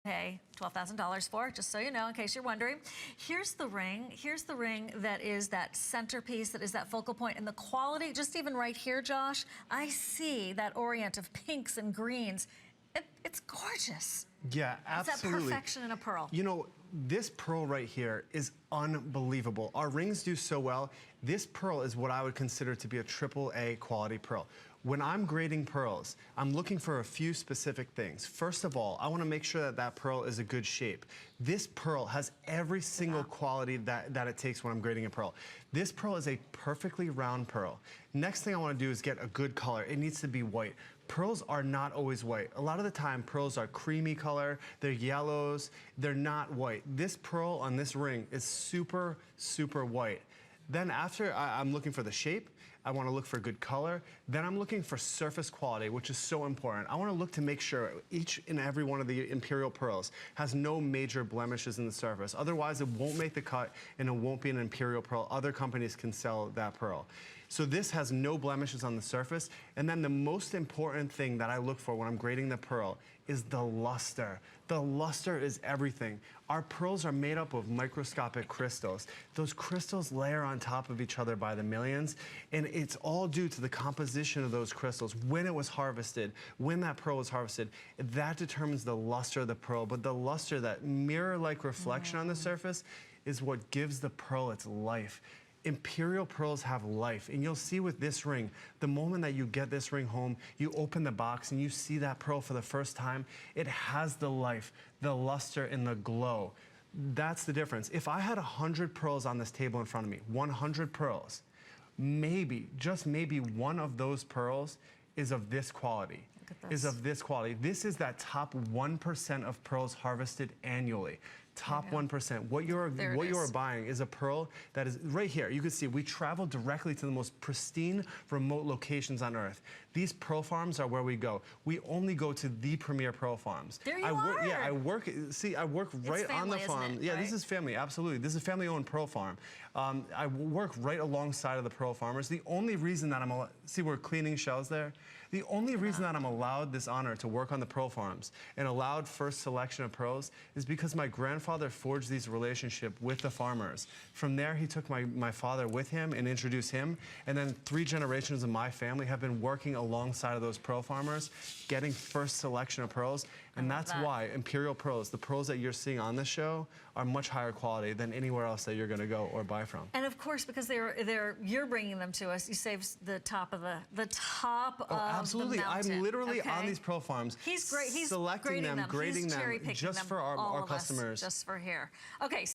pay $12,000 for, just so you know, in case you're wondering. Here's the ring. Here's the ring that is that centerpiece, that is that focal point. And the quality, just even right here, Josh, I see that orient of pinks and greens. It's gorgeous. Yeah, absolutely. It's that perfection in a pearl. You know, this pearl right here is unbelievable. Our rings do so well. This pearl is what I would consider to be a AAA quality pearl. When I'm grading pearls, I'm looking for a few specific things. First of all, I want to make sure that that pearl is a good shape. This pearl has every single quality that it takes when I'm grading a pearl. This pearl is a perfectly round pearl. Next thing I want to do is get a good color. It needs to be white. Pearls are not always white. A lot of the time, pearls are creamy color, they're yellows, they're not white. This pearl on this ring is super, super white. Then after I'm looking for the shape, I want to look for good color. Then I'm looking for surface quality, which is so important. I want to look to make sure each and every one of the Imperial pearls has no major blemishes in the surface. Otherwise, it won't make the cut and it won't be an Imperial pearl. Other companies can sell that pearl. So this has no blemishes on the surface. And then the most important thing that I look for when I'm grading the pearl is the luster. The luster is everything. Our pearls are made up of microscopic crystals. Those crystals layer on top of each other by the millions, and it's all due to the composition of those crystals, when it was harvested, when that pearl was harvested. That determines the luster of the pearl, but the luster, that mirror-like reflection on the surface, is what gives the pearl its life. Imperial pearls have life, and you'll see with this ring, the moment that you get this ring home, you open the box and you see that pearl for the first time, it has the life, the luster, and the glow. That's the difference. If I had 100 pearls on this table in front of me, 100 pearls, maybe, just maybe one of those pearls is of this quality. Is of this quality. This is that top 1% of pearls harvested annually. Top 1%. What you're buying is a pearl that is right here. You can see we travel directly to the most pristine, remote locations on Earth. These pearl farms are where we go. We only go to the premier pearl farms. There you are. Yeah, I work right family, on the farm. Isn't it? Yeah, right? This is family, absolutely. This is a family-owned pearl farm. I work right alongside of the pearl farmers. The only reason that see we're cleaning shells there? The only reason that I'm allowed this honor to work on the pearl farms and allowed first selection of pearls is because my grandfather forged these relationships with the farmers. From there, he took my father with him and introduced him. And then 3 generations of my family have been working alongside of those pearl farmers, getting first selection of pearls. And that's why Imperial pearls, the pearls that you're seeing on this show, are much higher quality than anywhere else that you're going to go or buy from. And of course, because you're bringing them to us, you save the top of the top of absolutely. the mountain. I'm literally on these pearl farms. He's great. He's selecting them, grading them, cherry-picking just them, for our all of us, customers. just for here. Okay.